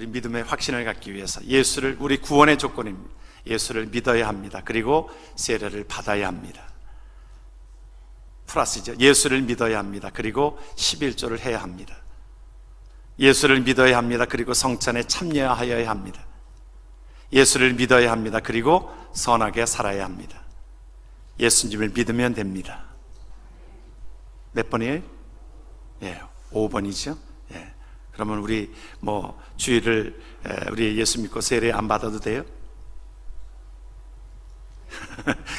우리 믿음의 확신을 갖기 위해서 예수를 우리 구원의 조건입니다. 예수를 믿어야 합니다. 그리고 세례를 받아야 합니다. 플러스죠. 예수를 믿어야 합니다. 그리고 11조를 해야 합니다. 예수를 믿어야 합니다. 그리고 성찬에 참여하여야 합니다. 예수를 믿어야 합니다. 그리고 선하게 살아야 합니다. 예수님을 믿으면 됩니다. 몇 번이에요? 예, 5번이죠. 예. 그러면 우리 주일을 우리 예수 믿고 세례 안 받아도 돼요?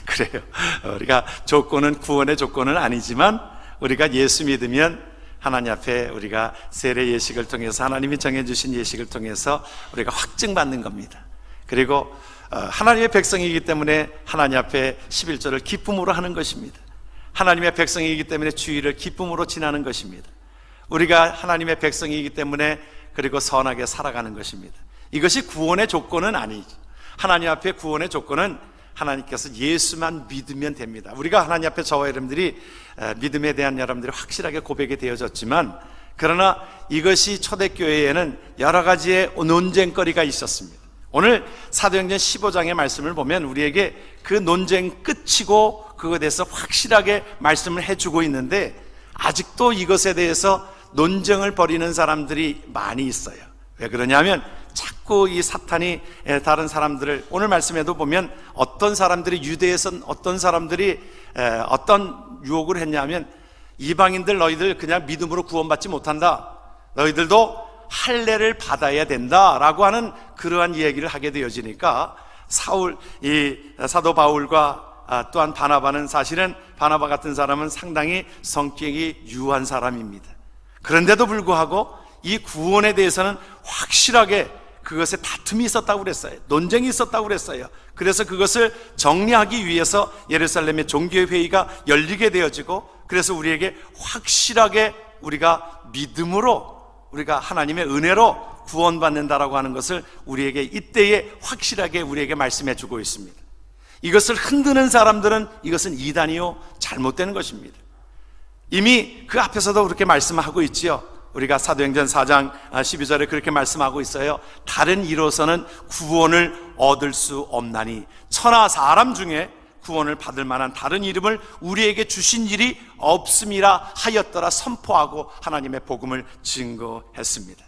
그래요. 우리가 조건은 구원의 조건은 아니지만 우리가 예수 믿으면 하나님 앞에 우리가 세례 예식을 통해서 하나님이 정해주신 예식을 통해서 우리가 확증받는 겁니다. 그리고 하나님의 백성이기 때문에 하나님 앞에 11조를 기쁨으로 하는 것입니다. 하나님의 백성이기 때문에 주일을 기쁨으로 지나는 것입니다. 우리가 하나님의 백성이기 때문에 그리고 선하게 살아가는 것입니다. 이것이 구원의 조건은 아니죠. 하나님 앞에 구원의 조건은 하나님께서 예수만 믿으면 됩니다. 우리가 하나님 앞에 저와 여러분들이 믿음에 대한 여러분들이 확실하게 고백이 되어졌지만, 그러나 이것이 초대교회에는 여러 가지의 논쟁거리가 있었습니다. 오늘 사도행전 15장의 말씀을 보면 우리에게 그 논쟁 끝이고 그것에 대해서 확실하게 말씀을 해주고 있는데, 아직도 이것에 대해서 논쟁을 벌이는 사람들이 많이 있어요. 왜 그러냐면 자꾸 이 사탄이 다른 사람들을, 오늘 말씀에도 보면 어떤 사람들이, 유대에선 어떤 사람들이 어떤 유혹을 했냐면, 이방인들 너희들 그냥 믿음으로 구원받지 못한다, 너희들도 할례를 받아야 된다라고 하는 그러한 이야기를 하게 되어지니까 이 사도 바울과 또한 바나바는, 사실은 바나바 같은 사람은 상당히 성격이 유한 사람입니다. 그런데도 불구하고 이 구원에 대해서는 확실하게 그것에 다툼이 있었다고 그랬어요. 논쟁이 있었다고 그랬어요. 그래서 그것을 정리하기 위해서 예루살렘의 종교회의가 열리게 되어지고, 그래서 우리에게 확실하게 우리가 믿음으로, 우리가 하나님의 은혜로 구원받는다라고 하는 것을 우리에게 이때에 확실하게 우리에게 말씀해 주고 있습니다. 이것을 흔드는 사람들은 이것은 이단이요, 잘못되는 것입니다. 이미 그 앞에서도 그렇게 말씀하고 있지요. 우리가 사도행전 4장 12절에 그렇게 말씀하고 있어요. 다른 이로서는 구원을 얻을 수 없나니, 천하 사람 중에 구원을 받을 만한 다른 이름을 우리에게 주신 일이 없음이라 하였더라 선포하고 하나님의 복음을 증거했습니다.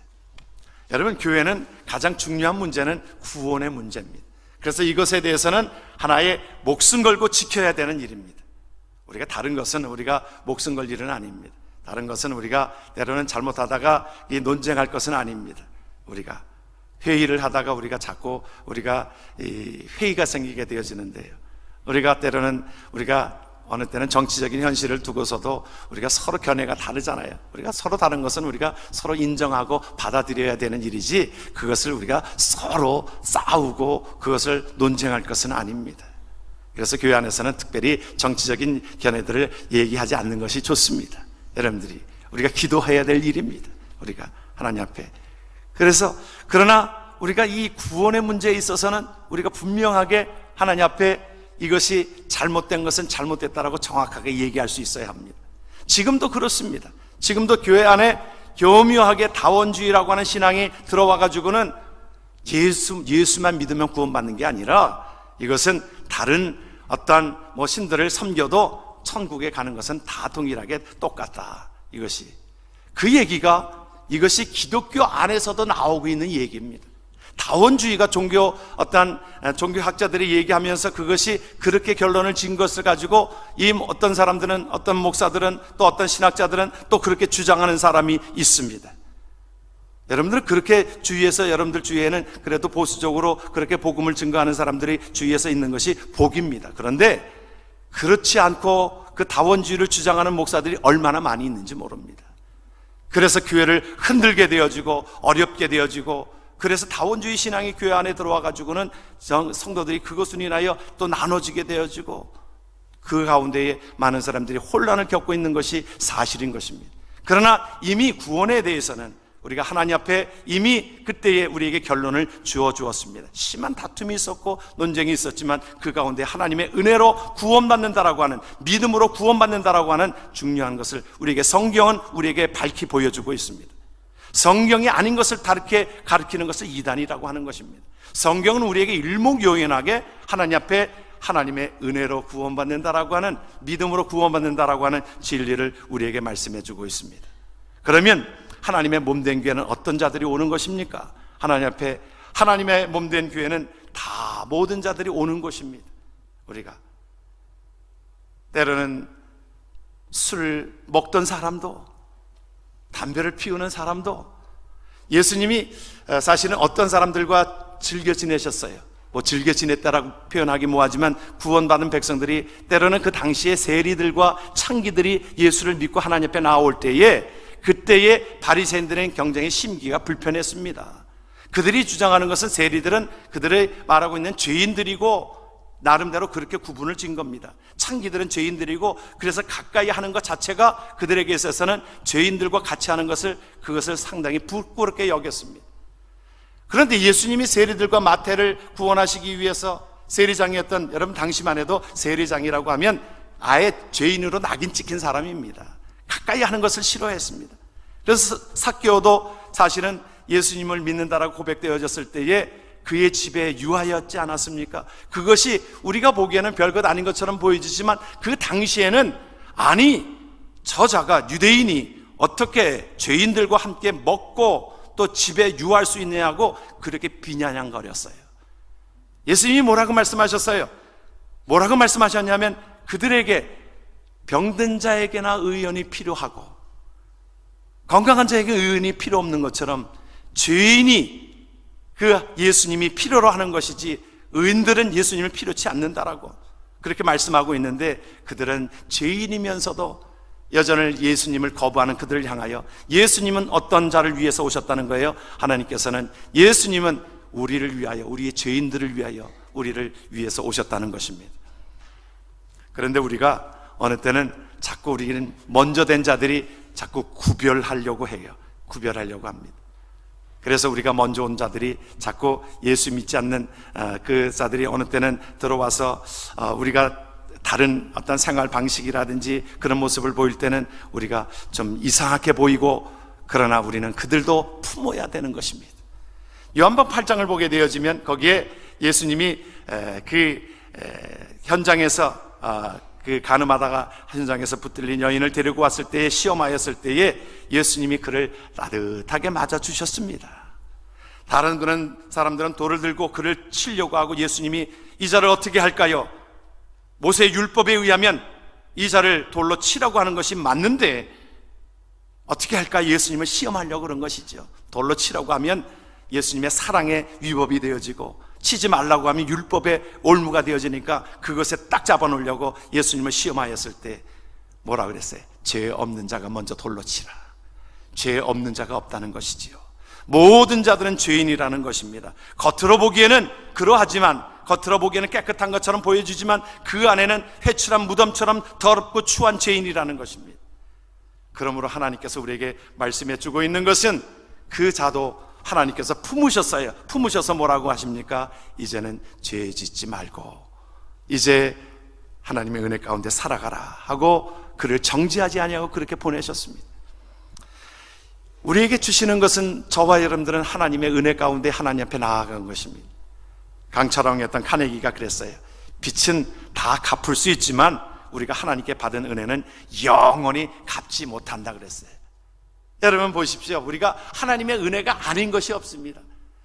여러분, 교회는 가장 중요한 문제는 구원의 문제입니다. 그래서 이것에 대해서는 하나의 목숨 걸고 지켜야 되는 일입니다. 우리가 다른 것은 우리가 목숨 걸 일은 아닙니다. 다른 것은 우리가 때로는 잘못하다가 이 논쟁할 것은 아닙니다. 우리가 회의를 하다가 우리가 자꾸 이 회의가 생기게 되어지는데요, 우리가 때로는 어느 때는 정치적인 현실을 두고서도 우리가 서로 견해가 다르잖아요. 우리가 서로 다른 것은 우리가 서로 인정하고 받아들여야 되는 일이지, 그것을 우리가 서로 싸우고 그것을 논쟁할 것은 아닙니다. 그래서 교회 안에서는 특별히 정치적인 견해들을 얘기하지 않는 것이 좋습니다. 여러분들이 우리가 기도해야 될 일입니다. 우리가 하나님 앞에. 그러나 우리가 이 구원의 문제에 있어서는 우리가 분명하게 하나님 앞에 이것이 잘못된 것은 잘못됐다라고 정확하게 얘기할 수 있어야 합니다. 지금도 그렇습니다. 지금도 교회 안에 교묘하게 다원주의라고 하는 신앙이 들어와 가지고는 예수만 믿으면 구원받는 게 아니라, 이것은 다른 어떤 신들을 섬겨도 천국에 가는 것은 다 동일하게 똑같다. 이것이 기독교 안에서도 나오고 있는 얘기입니다. 다원주의가 종교학자들이 얘기하면서 그것이 그렇게 결론을 지은 것을 가지고 어떤 사람들은, 어떤 목사들은, 또 어떤 신학자들은 또 그렇게 주장하는 사람이 있습니다. 여러분들 그렇게 여러분들 주위에는 그래도 보수적으로 그렇게 복음을 증거하는 사람들이 주위에서 있는 것이 복입니다. 그런데 그렇지 않고 그 다원주의를 주장하는 목사들이 얼마나 많이 있는지 모릅니다. 그래서 교회를 흔들게 되어지고 어렵게 되어지고, 그래서 다원주의 신앙이 교회 안에 들어와 가지고는 성도들이 그것을 인하여 또 나눠지게 되어지고, 그 가운데에 많은 사람들이 혼란을 겪고 있는 것이 사실인 것입니다. 그러나 이미 구원에 대해서는 우리가 하나님 앞에 이미 그때에 우리에게 결론을 주어 주었습니다. 심한 다툼이 있었고 논쟁이 있었지만 그 가운데 하나님의 은혜로 구원받는다라고 하는, 믿음으로 구원받는다라고 하는 중요한 것을 우리에게 성경은 우리에게 밝히 보여주고 있습니다. 성경이 아닌 것을 다르게 가르치는 것을 이단이라고 하는 것입니다. 성경은 우리에게 일목요연하게 하나님 앞에 하나님의 은혜로 구원받는다라고 하는, 믿음으로 구원받는다라고 하는 진리를 우리에게 말씀해 주고 있습니다. 그러면 하나님의 몸된 교회는 어떤 자들이 오는 것입니까? 하나님 앞에 하나님의 몸된 교회는 다 모든 자들이 오는 곳입니다. 우리가 때로는 술을 먹던 사람도, 담배를 피우는 사람도, 예수님이 사실은 어떤 사람들과 즐겨 지내셨어요. 뭐 즐겨 지냈다라고 표현하기 뭐하지만 구원받은 백성들이 때로는 그 당시에 세리들과 창기들이 예수를 믿고 하나님 앞에 나올 때에, 그때의 바리새인들은 굉장히 심기가 불편했습니다. 그들이 주장하는 것은 세리들은 그들의 말하고 있는 죄인들이고 나름대로 그렇게 구분을 지은 겁니다. 창기들은 죄인들이고, 그래서 가까이 하는 것 자체가 그들에게 있어서는 죄인들과 같이 하는 것을, 그것을 상당히 부끄럽게 여겼습니다. 그런데 예수님이 세리들과 마태를 구원하시기 위해서 세리장이었던, 여러분 당시만 해도 세리장이라고 하면 아예 죄인으로 낙인 찍힌 사람입니다. 가까이 하는 것을 싫어했습니다. 그래서 삭개오도 사실은 예수님을 믿는다라고 고백되어졌을 때에 그의 집에 유하였지 않았습니까? 그것이 우리가 보기에는 별것 아닌 것처럼 보여지지만 그 당시에는, 아니 저자가 유대인이 어떻게 죄인들과 함께 먹고 또 집에 유할 수 있냐고 그렇게 비난양거렸어요. 예수님이 뭐라고 말씀하셨어요? 뭐라고 말씀하셨냐면, 그들에게 병든 자에게나 의원이 필요하고 건강한 자에게 의원이 필요 없는 것처럼 죄인이 그 예수님이 필요로 하는 것이지 의인들은 예수님을 필요치 않는다라고 그렇게 말씀하고 있는데, 그들은 죄인이면서도 여전히 예수님을 거부하는 그들을 향하여 예수님은 어떤 자를 위해서 오셨다는 거예요? 하나님께서는 예수님은 우리를 위하여, 우리의 죄인들을 위하여, 우리를 위해서 오셨다는 것입니다. 그런데 우리가 어느 때는 자꾸 우리는 먼저 된 자들이 자꾸 구별하려고 해요. 구별하려고 합니다. 그래서 우리가 먼저 온 자들이 자꾸 예수 믿지 않는 그 자들이 어느 때는 들어와서 우리가 다른 어떤 생활 방식이라든지 그런 모습을 보일 때는 우리가 좀 이상하게 보이고, 그러나 우리는 그들도 품어야 되는 것입니다. 요한복음 8장을 보게 되어지면 거기에 예수님이 그 현장에서 그 가늠하다가 현장에서 붙들린 여인을 데리고 왔을 때에, 시험하였을 때에 예수님이 그를 따뜻하게 맞아주셨습니다. 다른 그런 사람들은 돌을 들고 그를 치려고 하고, 예수님이 이 자를 어떻게 할까요? 모세의 율법에 의하면 이 자를 돌로 치라고 하는 것이 맞는데 어떻게 할까? 예수님을 시험하려고 그런 것이죠. 돌로 치라고 하면 예수님의 사랑의 위법이 되어지고, 치지 말라고 하면 율법의 올무가 되어지니까 그것에 딱 잡아놓으려고 예수님을 시험하였을 때 뭐라 그랬어요? 죄 없는 자가 먼저 돌로 치라. 죄 없는 자가 없다는 것이지요. 모든 자들은 죄인이라는 것입니다. 겉으로 보기에는 그러하지만, 겉으로 보기에는 깨끗한 것처럼 보여지지만 그 안에는 회칠한 무덤처럼 더럽고 추한 죄인이라는 것입니다. 그러므로 하나님께서 우리에게 말씀해 주고 있는 것은, 그 자도 하나님께서 품으셨어요. 품으셔서 뭐라고 하십니까? 이제는 죄 짓지 말고 이제 하나님의 은혜 가운데 살아가라 하고 그를 정죄하지 아니하고 그렇게 보내셨습니다. 우리에게 주시는 것은, 저와 여러분들은 하나님의 은혜 가운데 하나님 앞에 나아간 것입니다. 강철왕이었던 카네기가 그랬어요. 빛은 다 갚을 수 있지만 우리가 하나님께 받은 은혜는 영원히 갚지 못한다 그랬어요. 여러분 보십시오. 우리가 하나님의 은혜가 아닌 것이 없습니다.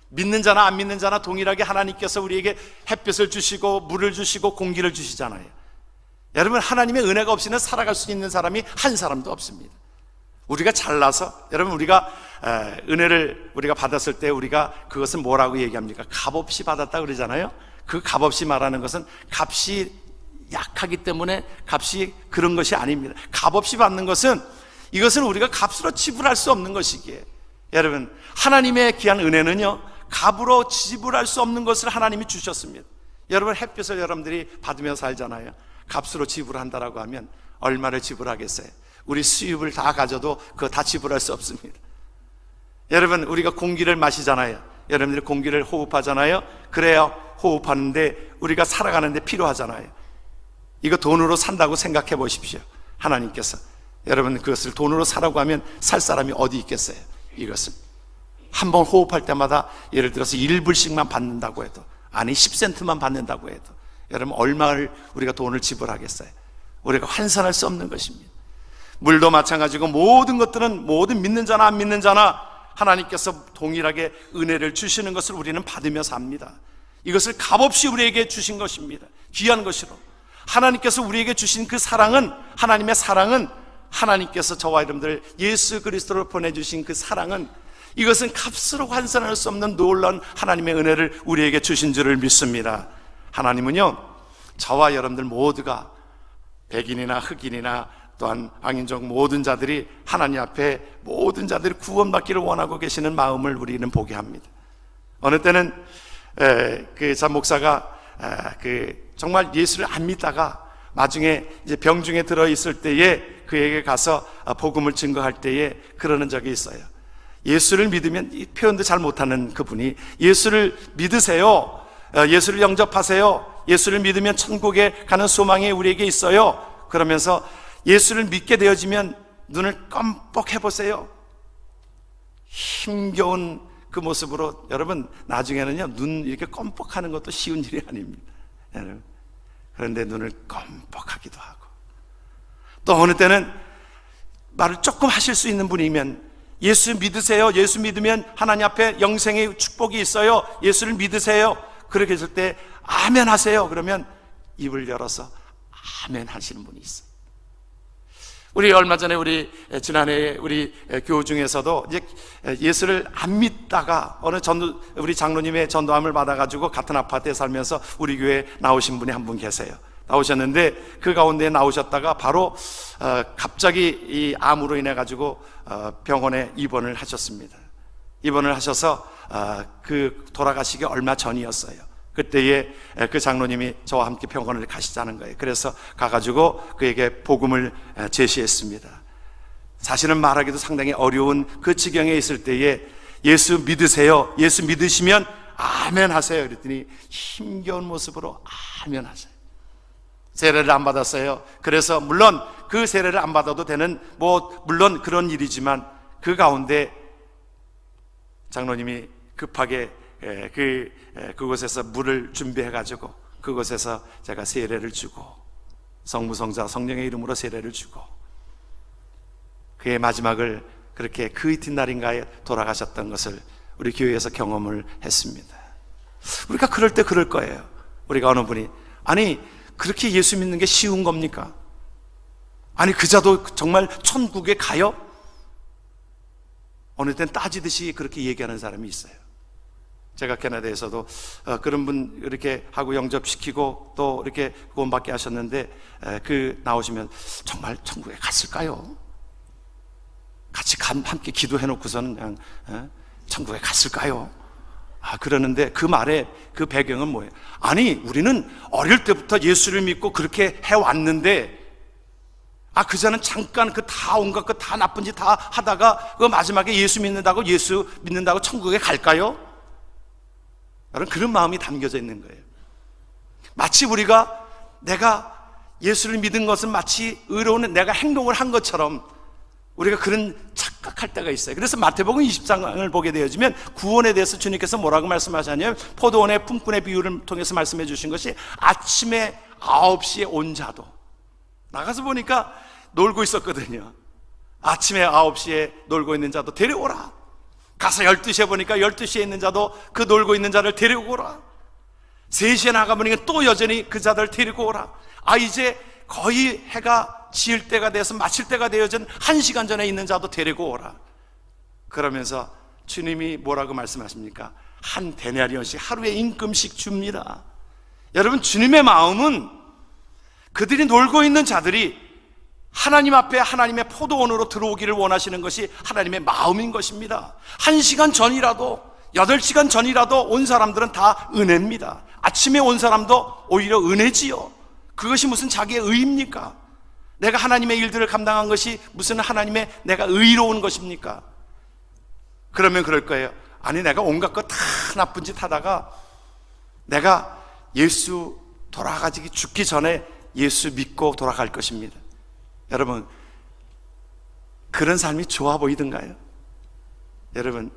믿는 자나 안 믿는 자나 동일하게 하나님께서 우리에게 햇빛을 주시고 물을 주시고 공기를 주시잖아요. 여러분, 하나님의 은혜가 없이는 살아갈 수 있는 사람이 한 사람도 없습니다. 우리가 잘나서, 여러분 우리가 은혜를 우리가 받았을 때 우리가 그것은 뭐라고 얘기합니까? 값없이 받았다 그러잖아요. 그 값없이 말하는 것은 값이 약하기 때문에 값이 그런 것이 아닙니다. 값없이 받는 것은, 이것은 우리가 값으로 지불할 수 없는 것이기에, 여러분 하나님의 귀한 은혜는요, 값으로 지불할 수 없는 것을 하나님이 주셨습니다. 여러분 햇빛을 여러분들이 받으며 살잖아요. 값으로 지불한다라고 하면 얼마를 지불하겠어요? 우리 수입을 다 가져도 그거 다 지불할 수 없습니다. 여러분 우리가 공기를 마시잖아요. 여러분들이 공기를 호흡하잖아요. 그래야 호흡하는데 우리가 살아가는데 필요하잖아요. 이거 돈으로 산다고 생각해 보십시오. 하나님께서 여러분 그것을 돈으로 사라고 하면 살 사람이 어디 있겠어요? 이것은 한 번 호흡할 때마다 예를 들어서 1불씩만 받는다고 해도, 아니 10센트만 받는다고 해도 여러분 얼마를 우리가 돈을 지불하겠어요? 우리가 환산할 수 없는 것입니다. 물도 마찬가지고 모든 것들은, 모든 믿는 자나 안 믿는 자나 하나님께서 동일하게 은혜를 주시는 것을 우리는 받으며 삽니다. 이것을 값없이 우리에게 주신 것입니다. 귀한 것으로 하나님께서 우리에게 주신 그 사랑은, 하나님의 사랑은, 하나님께서 저와 여러분들 예수 그리스도를 보내주신 그 사랑은, 이것은 값으로 환산할 수 없는 놀라운 하나님의 은혜를 우리에게 주신 줄을 믿습니다. 하나님은요, 저와 여러분들 모두가 백인이나 흑인이나 또한 악인종 모든 자들이 하나님 앞에 모든 자들이 구원받기를 원하고 계시는 마음을 우리는 보게 합니다. 어느 때는 그 자 목사가 정말 예수를 안 믿다가 나중에 이제 병중에 들어 있을 때에 그에게 가서 복음을 증거할 때에 그러는 적이 있어요. 예수를 믿으면, 이 표현도 잘 못하는 그분이, 예수를 믿으세요, 예수를 영접하세요, 예수를 믿으면 천국에 가는 소망이 우리에게 있어요, 그러면서 예수를 믿게 되어지면 눈을 껌뻑 해보세요. 힘겨운 그 모습으로, 여러분 나중에는요 눈 이렇게 껌뻑하는 것도 쉬운 일이 아닙니다. 그런데 눈을 껌뻑하기도 하고, 또 어느 때는 말을 조금 하실 수 있는 분이면 예수 믿으세요, 예수 믿으면 하나님 앞에 영생의 축복이 있어요, 예수를 믿으세요, 그렇게 했을 때 아멘 하세요, 그러면 입을 열어서 아멘 하시는 분이 있어요. 우리 얼마 전에 지난해 우리 교우 중에서도 이제 예수를 안 믿다가 어느 우리 장로님의 전도함을 받아가지고 같은 아파트에 살면서 우리 교회에 나오신 분이 한 분 계세요. 나오셨는데 그 가운데 나오셨다가 바로 갑자기 이 암으로 인해 가지고 병원에 입원을 하셨습니다. 입원을 하셔서 그 돌아가시기 얼마 전이었어요. 그때에 그 장로님이 저와 함께 병원을 가시자는 거예요. 그래서 가가지고 그에게 복음을 제시했습니다. 사실은 말하기도 상당히 어려운 그 지경에 있을 때에 예수 믿으세요, 예수 믿으시면 아멘 하세요, 그랬더니 힘겨운 모습으로 아멘 하세요. 세례를 안 받았어요. 그래서 물론 그 세례를 안 받아도 되는, 물론 그런 일이지만 그 가운데 장로님이 급하게 그곳에서 물을 준비해가지고 그곳에서 제가 세례를 주고, 성부성자 성령의 이름으로 세례를 주고, 그의 마지막을 그렇게 그 이튿날인가에 돌아가셨던 것을 우리 교회에서 경험을 했습니다. 우리가 그럴 때 그럴 거예요. 우리가 어느 분이, 아니 그렇게 예수 믿는 게 쉬운 겁니까? 아니 그자도 정말 천국에 가요? 어느 땐 따지듯이 그렇게 얘기하는 사람이 있어요. 제가 캐나다에서도 그런 분 이렇게 하고 영접시키고 또 이렇게 구원받게 하셨는데, 나오시면 정말 천국에 갔을까요? 같이 함께 기도해 놓고서는 그냥 천국에 갔을까요? 그러는데 그 말에 그 배경은 뭐예요? 아니 우리는 어릴 때부터 예수를 믿고 그렇게 해왔는데, 그자는 잠깐 온갖 그 다 나쁜 짓 다 하다가 그 마지막에 예수 믿는다고 천국에 갈까요? 여러분 그런 마음이 담겨져 있는 거예요. 마치 내가 예수를 믿은 것은 마치 의로운 내가 행동을 한 것처럼 우리가 그런 착각할 때가 있어요. 그래서 마태복음 20장을 보게 되어지면 구원에 대해서 주님께서 뭐라고 말씀하셨냐면, 포도원의 품꾼의 비유를 통해서 말씀해 주신 것이, 아침에 9시에 온 자도, 나가서 보니까 놀고 있었거든요. 아침에 9시에 놀고 있는 자도 데려오라. 가서 12시에 보니까 12시에 있는 자도 그 놀고 있는 자를 데리고 오라. 3시에 나가보니까 또 여전히 그 자들 데리고 오라. 이제 거의 해가 지을 때가 돼서 마칠 때가 되어진 1시간 전에 있는 자도 데리고 오라. 그러면서 주님이 뭐라고 말씀하십니까? 한 데나리온씩 하루에 임금씩 줍니다. 여러분 주님의 마음은 그들이 놀고 있는 자들이 하나님 앞에 하나님의 포도원으로 들어오기를 원하시는 것이 하나님의 마음인 것입니다. 1시간 전이라도 8시간 전이라도 온 사람들은 다 은혜입니다. 아침에 온 사람도 오히려 은혜지요. 그것이 무슨 자기의 의입니까? 내가 하나님의 일들을 감당한 것이 무슨 하나님의 내가 의로운 것입니까? 그러면 그럴 거예요. 아니 내가 온갖 것 다 나쁜 짓 하다가 내가 예수 돌아가기 죽기 전에 예수 믿고 돌아갈 것입니다. 여러분 그런 삶이 좋아 보이던가요? 여러분,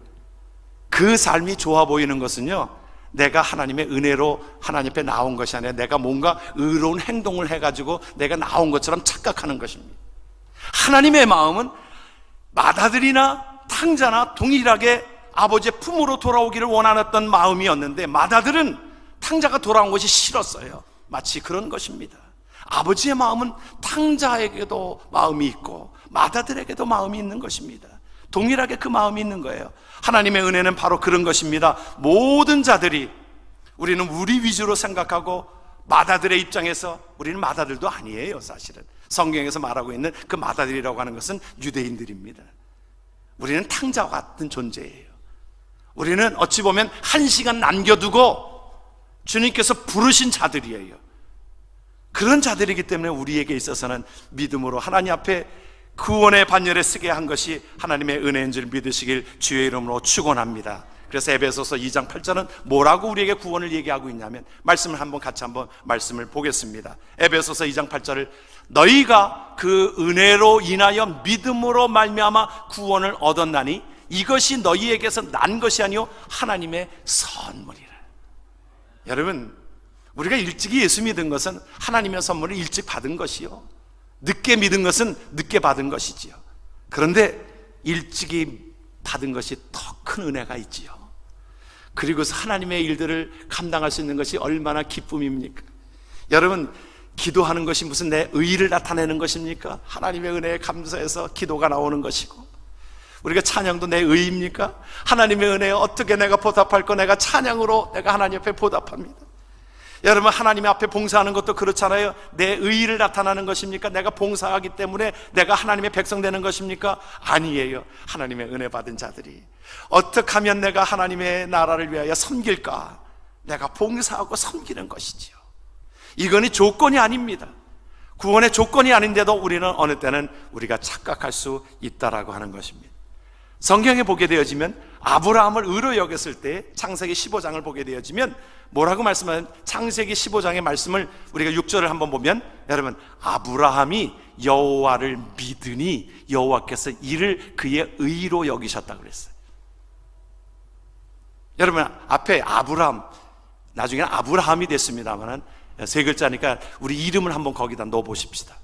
그 삶이 좋아 보이는 것은요, 내가 하나님의 은혜로 하나님 앞에 나온 것이 아니라 내가 뭔가 의로운 행동을 해가지고 내가 나온 것처럼 착각하는 것입니다. 하나님의 마음은 맏아들이나 탕자나 동일하게 아버지의 품으로 돌아오기를 원하던 마음이었는데, 맏아들은 탕자가 돌아온 것이 싫었어요. 마치 그런 것입니다. 아버지의 마음은 탕자에게도 마음이 있고 맏아들에게도 마음이 있는 것입니다. 동일하게 그 마음이 있는 거예요. 하나님의 은혜는 바로 그런 것입니다. 모든 자들이, 우리는 우리 위주로 생각하고 맏아들의 입장에서, 우리는 맏아들도 아니에요. 사실은 성경에서 말하고 있는 그 맏아들이라고 하는 것은 유대인들입니다. 우리는 탕자와 같은 존재예요. 우리는 어찌 보면 한 시간 남겨두고 주님께서 부르신 자들이에요. 그런 자들이기 때문에 우리에게 있어서는 믿음으로 하나님 앞에 구원의 반열에 쓰게 한 것이 하나님의 은혜인 줄 믿으시길 주의 이름으로 축원합니다. 그래서 에베소서 2장 8절은 뭐라고 우리에게 구원을 얘기하고 있냐면, 말씀을 같이 한번 말씀을 보겠습니다. 에베소서 2장 8절을, 너희가 그 은혜로 인하여 믿음으로 말미암아 구원을 얻었나니 이것이 너희에게서 난 것이 아니요 하나님의 선물이라. 여러분, 우리가 일찍이 예수 믿은 것은 하나님의 선물을 일찍 받은 것이요, 늦게 믿은 것은 늦게 받은 것이지요. 그런데 일찍이 받은 것이 더 큰 은혜가 있지요. 그리고서 하나님의 일들을 감당할 수 있는 것이 얼마나 기쁨입니까? 여러분, 기도하는 것이 무슨 내 의의를 나타내는 것입니까? 하나님의 은혜에 감사해서 기도가 나오는 것이고, 우리가 찬양도 내 의의입니까? 하나님의 은혜에 어떻게 내가 보답할 거, 내가 찬양으로 내가 하나님 앞에 보답합니다. 여러분, 하나님 앞에 봉사하는 것도 그렇잖아요. 내 의의를 나타나는 것입니까? 내가 봉사하기 때문에 내가 하나님의 백성 되는 것입니까? 아니에요. 하나님의 은혜 받은 자들이 어떻게 하면 내가 하나님의 나라를 위하여 섬길까? 내가 봉사하고 섬기는 것이지요. 이거는 조건이 아닙니다. 구원의 조건이 아닌데도 우리는 어느 때는 우리가 착각할 수 있다라고 하는 것입니다. 성경에 보게 되어지면 아브라함을 의로 여겼을 때, 창세기 15장을 보게 되어지면 뭐라고 말씀하는, 창세기 15장의 말씀을 우리가 6절을 한번 보면, 여러분, 아브라함이 여호와를 믿으니 여호와께서 이를 그의 의로 여기셨다고 그랬어요. 여러분, 앞에 아브라함, 나중에는 아브라함이 됐습니다만 세 글자니까 우리 이름을 한번 거기다 넣어 보십시다.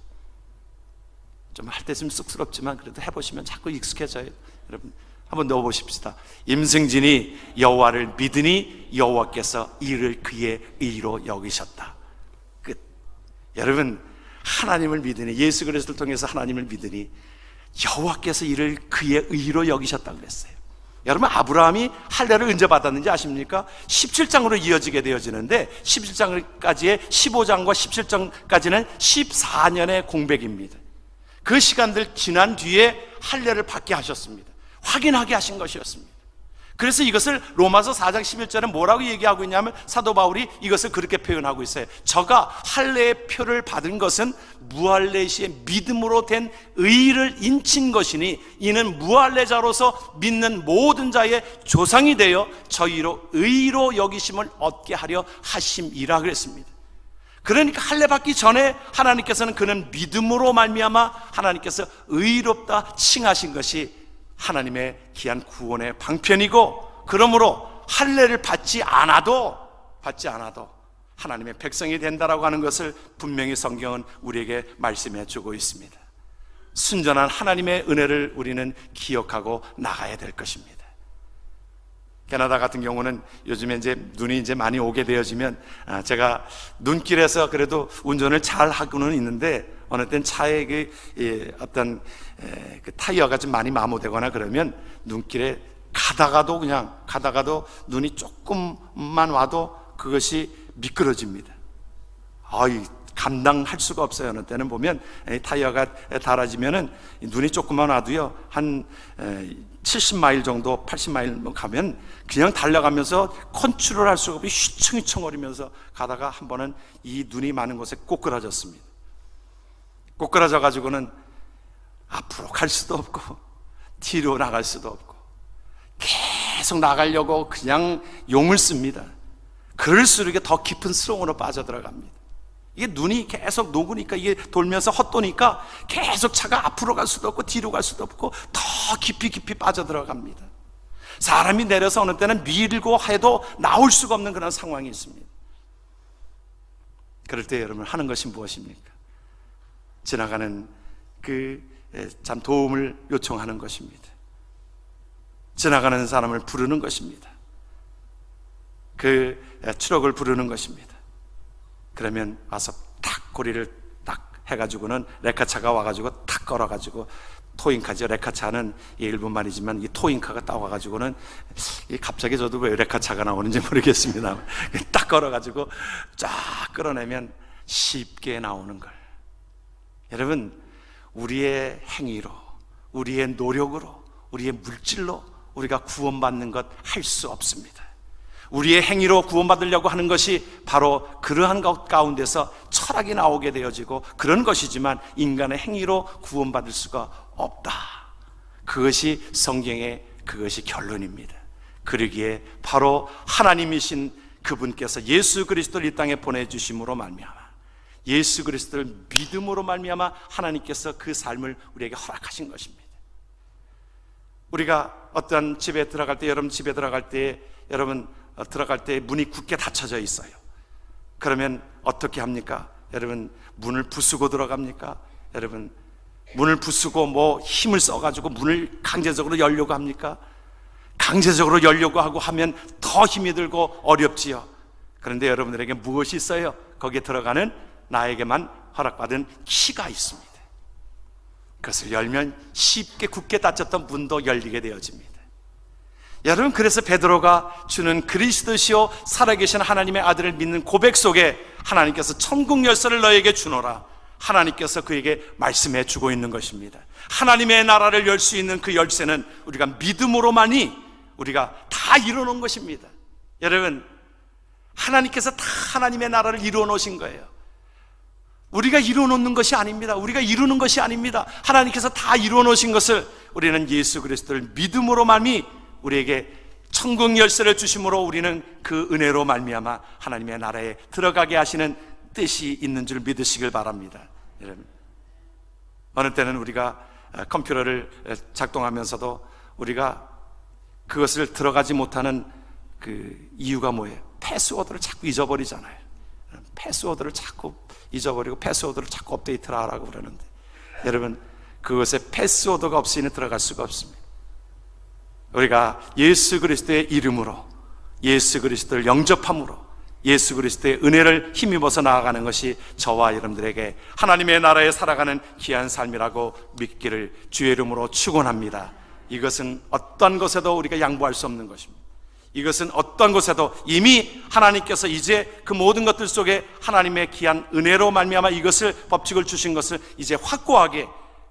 좀 할 때 좀 쑥스럽지만 그래도 해보시면 자꾸 익숙해져요. 여러분, 한번 넣어 보십시다. 임승진이 여호와를 믿으니 여호와께서 이를 그의 의로 여기셨다. 끝. 여러분, 하나님을 믿으니, 예수 그리스도를 통해서 하나님을 믿으니 여호와께서 이를 그의 의로 여기셨다 그랬어요. 여러분, 아브라함이 할례를 언제 받았는지 아십니까? 17장으로 이어지게 되어지는데, 17장까지의 15장과 17장까지는 14년의 공백입니다. 그 시간들 지난 뒤에 할례를 받게 하셨습니다. 확인하게 하신 것이었습니다. 그래서 이것을 로마서 4장 11절에 뭐라고 얘기하고 있냐면, 사도 바울이 이것을 그렇게 표현하고 있어요. 저가 할례의 표를 받은 것은 무할례 시에 믿음으로 된 의를 인친 것이니 이는 무할례자로서 믿는 모든 자의 조상이 되어 저희로 의로 여기심을 얻게 하려 하심이라 그랬습니다. 그러니까 할례 받기 전에 하나님께서는 그는 믿음으로 말미암아 하나님께서 의롭다 칭하신 것이 하나님의 귀한 구원의 방편이고, 그러므로 할례를 받지 않아도 하나님의 백성이 된다라고 하는 것을 분명히 성경은 우리에게 말씀해 주고 있습니다. 순전한 하나님의 은혜를 우리는 기억하고 나가야 될 것입니다. 캐나다 같은 경우는 요즘에 이제 눈이 이제 많이 오게 되어지면, 제가 눈길에서 그래도 운전을 잘 하고는 있는데, 어느 땐 차에 어떤 그 타이어가 좀 많이 마모되거나 그러면 눈길에 가다가도 눈이 조금만 와도 그것이 미끄러집니다. 감당할 수가 없어요. 어느 때는 보면 타이어가 닳아지면은 눈이 조금만 와도요, 한 70마일 정도, 80마일 가면 그냥 달려가면서 컨트롤할 수가 없이 휘청휘청거리면서 가다가 한 번은 이 눈이 많은 곳에 꼬꾸라졌습니다. 꼬꾸라져 가지고는 앞으로 갈 수도 없고 뒤로 나갈 수도 없고 계속 나가려고 그냥 용을 씁니다. 그럴수록 이게 더 깊은 수렁으로 빠져들어갑니다. 이게 눈이 계속 녹으니까, 이게 돌면서 헛도니까 계속 차가 앞으로 갈 수도 없고 뒤로 갈 수도 없고 더 깊이 빠져들어갑니다. 사람이 내려서 어느 때는 밀고 해도 나올 수가 없는 그런 상황이 있습니다. 그럴 때 여러분 하는 것이 무엇입니까? 지나가는 참 도움을 요청하는 것입니다. 지나가는 사람을 부르는 것입니다. 추럭을 부르는 것입니다. 그러면 와서 탁 고리를 딱 해가지고는 레카차가 와가지고 탁 걸어가지고, 토잉카죠. 레카차는 일본말이지만 이 토잉카가 딱 와가지고는, 갑자기 저도 왜 레카차가 나오는지 모르겠습니다. 딱 걸어가지고 쫙 끌어내면 쉽게 나오는 걸. 여러분, 우리의 행위로, 우리의 노력으로, 우리의 물질로 우리가 구원받는 것 할 수 없습니다. 우리의 행위로 구원받으려고 하는 것이 바로 그러한 것 가운데서 철학이 나오게 되어지고 그런 것이지만, 인간의 행위로 구원받을 수가 없다. 그것이 성경의 그것이 결론입니다. 그러기에 바로 하나님이신 그분께서 예수 그리스도를 이 땅에 보내주심으로 말미암아, 예수 그리스도를 믿음으로 말미암아 하나님께서 그 삶을 우리에게 허락하신 것입니다. 우리가 어떠한 집에 들어갈 때, 여러분 집에 들어갈 때, 들어갈 때 문이 굳게 닫혀져 있어요. 그러면 어떻게 합니까? 여러분, 문을 부수고 들어갑니까? 여러분, 문을 부수고 뭐 힘을 써가지고 문을 강제적으로 열려고 합니까? 강제적으로 열려고 하고 하면 더 힘이 들고 어렵지요. 그런데 여러분들에게 무엇이 있어요? 거기에 들어가는 나에게만 허락받은 키가 있습니다. 그것을 열면 쉽게 굳게 닫혔던 문도 열리게 되어집니다. 여러분, 그래서 베드로가 주는 그리스도시요 살아계신 하나님의 아들을 믿는 고백 속에 하나님께서 천국 열쇠를 너에게 주노라, 하나님께서 그에게 말씀해 주고 있는 것입니다. 하나님의 나라를 열 수 있는 그 열쇠는 우리가 믿음으로만이 우리가 다 이루는 것입니다. 여러분, 하나님께서 다 하나님의 나라를 이루어 놓으신 거예요. 우리가 이루어 놓는 것이 아닙니다. 우리가 이루는 것이 아닙니다. 하나님께서 다 이루어 놓으신 것을 우리는 예수 그리스도를 믿음으로만이 우리에게 천국 열쇠를 주심으로 우리는 그 은혜로 말미암아 하나님의 나라에 들어가게 하시는 뜻이 있는 줄 믿으시길 바랍니다. 여러분, 어느 때는 우리가 컴퓨터를 작동하면서도 우리가 그것을 들어가지 못하는 그 이유가 뭐예요? 패스워드를 자꾸 잊어버리잖아요. 패스워드를 자꾸 잊어버리고 패스워드를 자꾸 업데이트를 하라고 그러는데, 여러분, 그것에 패스워드가 없이는 들어갈 수가 없습니다. 우리가 예수 그리스도의 이름으로, 예수 그리스도를 영접함으로, 예수 그리스도의 은혜를 힘입어서 나아가는 것이 저와 여러분들에게 하나님의 나라에 살아가는 귀한 삶이라고 믿기를 주의 이름으로 축원합니다. 이것은 어떤 것에도 우리가 양보할 수 없는 것입니다. 이것은 어떤 것에도 이미 하나님께서 이제 그 모든 것들 속에 하나님의 귀한 은혜로 말미암아 이것을, 법칙을 주신 것을 이제 확고하게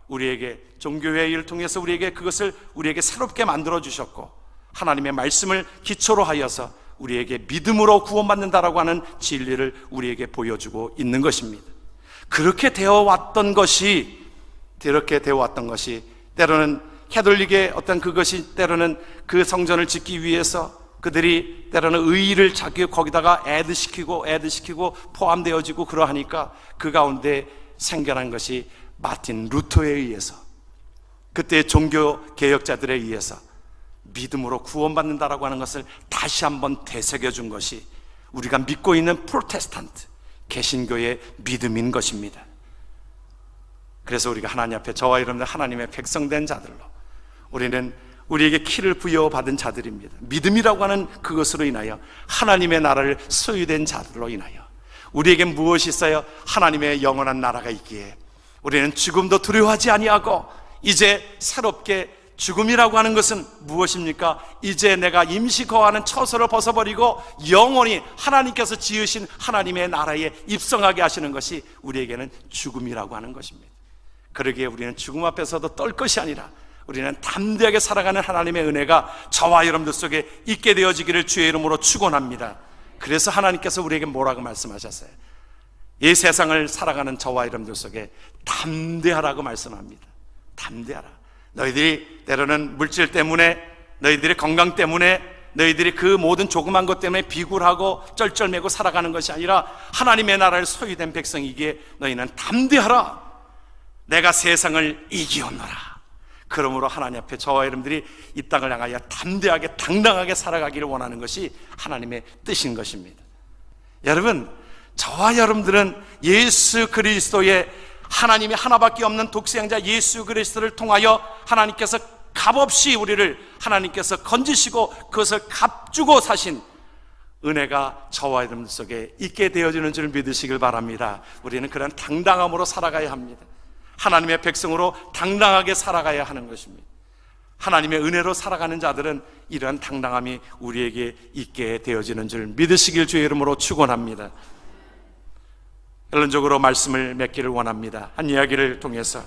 우리에게 종교회의를 통해서 그것을 우리에게 새롭게 만들어 주셨고, 하나님의 말씀을 기초로 하여서 우리에게 믿음으로 구원받는다라고 하는 진리를 우리에게 보여주고 있는 것입니다. 그렇게 되어왔던 것이 때로는 캐톨릭의 어떤 그것이, 때로는 그 성전을 짓기 위해서 그들이 때로는 의의를 자기 거기다가 애드시키고 포함되어지고 그러하니까 그 가운데 생겨난 것이 마틴 루터에 의해서, 그때 종교 개혁자들에 의해서 믿음으로 구원받는다라고 하는 것을 다시 한번 되새겨준 것이 우리가 믿고 있는 프로테스탄트 개신교의 믿음인 것입니다. 그래서 우리가 하나님 앞에, 저와 여러분들 하나님의 백성된 자들로, 우리는 우리에게 키를 부여받은 자들입니다. 믿음이라고 하는 그것으로 인하여 하나님의 나라를 소유된 자들로 인하여 우리에게 무엇이 있어요? 하나님의 영원한 나라가 있기에 우리는 죽음도 두려워하지 아니하고, 이제 새롭게 죽음이라고 하는 것은 무엇입니까? 이제 내가 임시 거하는 처소를 벗어버리고 영원히 하나님께서 지으신 하나님의 나라에 입성하게 하시는 것이 우리에게는 죽음이라고 하는 것입니다. 그러기에 우리는 죽음 앞에서도 떨 것이 아니라 우리는 담대하게 살아가는 하나님의 은혜가 저와 여러분들 속에 있게 되어지기를 주의 이름으로 축원합니다. 그래서 하나님께서 우리에게 뭐라고 말씀하셨어요? 이 세상을 살아가는 저와 여러분들 속에 담대하라고 말씀합니다. 담대하라. 너희들이 때로는 물질 때문에, 너희들의 건강 때문에, 너희들이 그 모든 조그만 것 때문에 비굴하고 쩔쩔매고 살아가는 것이 아니라 하나님의 나라를 소유된 백성이기에 너희는 담대하라. 내가 세상을 이기었노라. 그러므로 하나님 앞에 저와 여러분들이 이 땅을 향하여 담대하게 당당하게 살아가기를 원하는 것이 하나님의 뜻인 것입니다. 여러분, 저와 여러분들은 예수 그리스도의, 하나님이 하나밖에 없는 독생자 예수 그리스도를 통하여 하나님께서 값없이 우리를 하나님께서 건지시고 그것을 값주고 사신 은혜가 저와 여러분들 속에 있게 되어지는 줄 믿으시길 바랍니다. 우리는 그런 당당함으로 살아가야 합니다. 하나님의 백성으로 당당하게 살아가야 하는 것입니다. 하나님의 은혜로 살아가는 자들은 이러한 당당함이 우리에게 있게 되어지는 줄 믿으시길 주의 이름으로 축원합니다. 결론적으로 말씀을 맺기를 원합니다. 한 이야기를 통해서,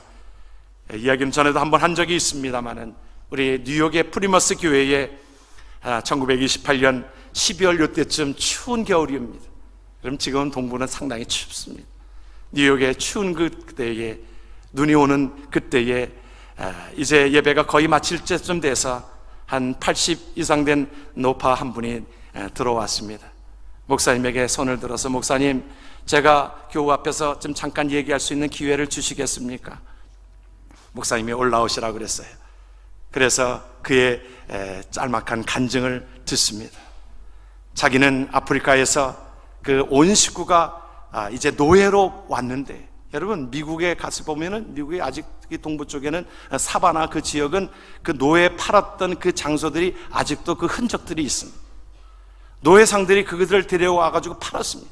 이야기는 전에도 한번 한 적이 있습니다만은 우리 뉴욕의 프리머스 교회에 1928년 12월 요때쯤 추운 겨울입니다. 그럼 지금 동부는 상당히 춥습니다. 뉴욕의 추운 그때에, 눈이 오는 그때에 이제 예배가 거의 마칠 때쯤 돼서 한 80 이상 된 노파 한 분이 들어왔습니다. 목사님에게 손을 들어서, 목사님, 제가 교우 앞에서 좀 잠깐 얘기할 수 있는 기회를 주시겠습니까? 목사님이 올라오시라고 그랬어요. 그래서 그의 짤막한 간증을 듣습니다. 자기는 아프리카에서 그 온 식구가 이제 노예로 왔는데, 여러분 미국에 가서 보면은, 미국의 아직 동부 쪽에는 사바나 그 지역은 그 노예 팔았던 그 장소들이 아직도 그 흔적들이 있습니다. 노예상들이 그것을 데려와 가지고 팔았습니다.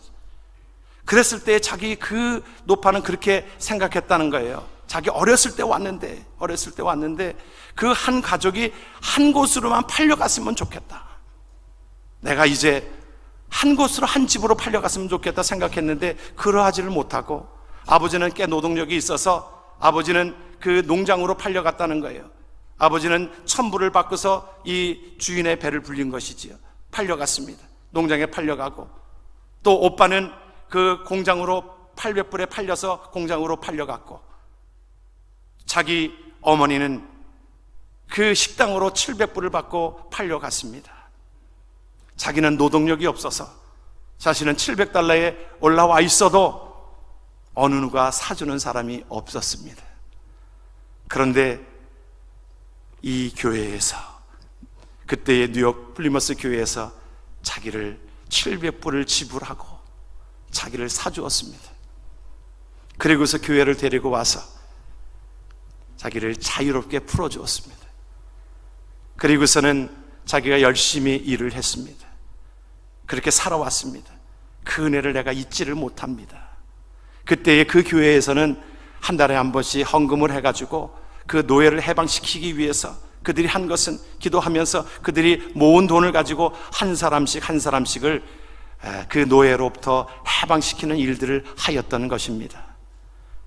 그랬을 때 자기 그 노파는 그렇게 생각했다는 거예요. 자기 어렸을 때 왔는데 그 한 가족이 한 곳으로만 팔려갔으면 좋겠다. 내가 이제 한 곳으로, 한 집으로 팔려갔으면 좋겠다 생각했는데 그러하지를 못하고, 아버지는 꽤 노동력이 있어서 아버지는 그 농장으로 팔려갔다는 거예요. 아버지는 천불을 바꿔서 이 주인의 배를 불린 것이지요. 팔려갔습니다. 농장에 팔려가고, 또 오빠는 그 공장으로 800불에 팔려서 공장으로 팔려갔고, 자기 어머니는 그 식당으로 700불을 받고 팔려갔습니다. 자기는 노동력이 없어서 자신은 700달러에 올라와 있어도 어느 누가 사주는 사람이 없었습니다. 그런데 이 교회에서, 그때의 뉴욕 플리머스 교회에서 자기를 700불을 지불하고 자기를 사주었습니다. 그리고서 교회를 데리고 와서 자기를 자유롭게 풀어주었습니다. 그리고서는 자기가 열심히 일을 했습니다. 그렇게 살아왔습니다. 그 은혜를 내가 잊지를 못합니다. 그때의 그 교회에서는 한 달에 한 번씩 헌금을 해가지고 그 노예를 해방시키기 위해서 그들이 한 것은, 기도하면서 그들이 모은 돈을 가지고 한 사람씩을 그 노예로부터 해방시키는 일들을 하였던 것입니다.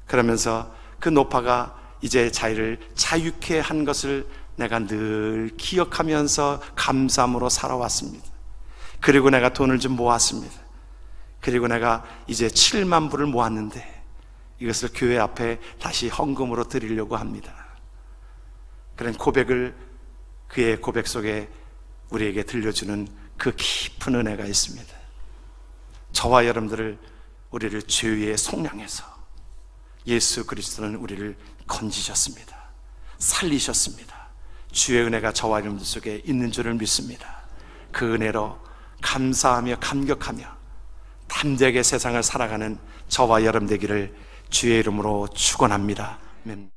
그러면서 그 노파가 이제 자기를 자유케 한 것을 내가 늘 기억하면서 감사함으로 살아왔습니다. 그리고 내가 돈을 좀 모았습니다. 그리고 내가 이제 7만 불을 모았는데 이것을 교회 앞에 다시 헌금으로 드리려고 합니다. 그런 고백을, 그의 고백 속에 우리에게 들려주는 그 깊은 은혜가 있습니다. 저와 여러분들을, 우리를 죄의 속량해서 예수 그리스도는 우리를 건지셨습니다. 살리셨습니다. 주의 은혜가 저와 여러분들 속에 있는 줄을 믿습니다. 그 은혜로 감사하며 감격하며 담대하게 세상을 살아가는 저와 여러분 되기를 주의 이름으로 축원합니다. 아멘.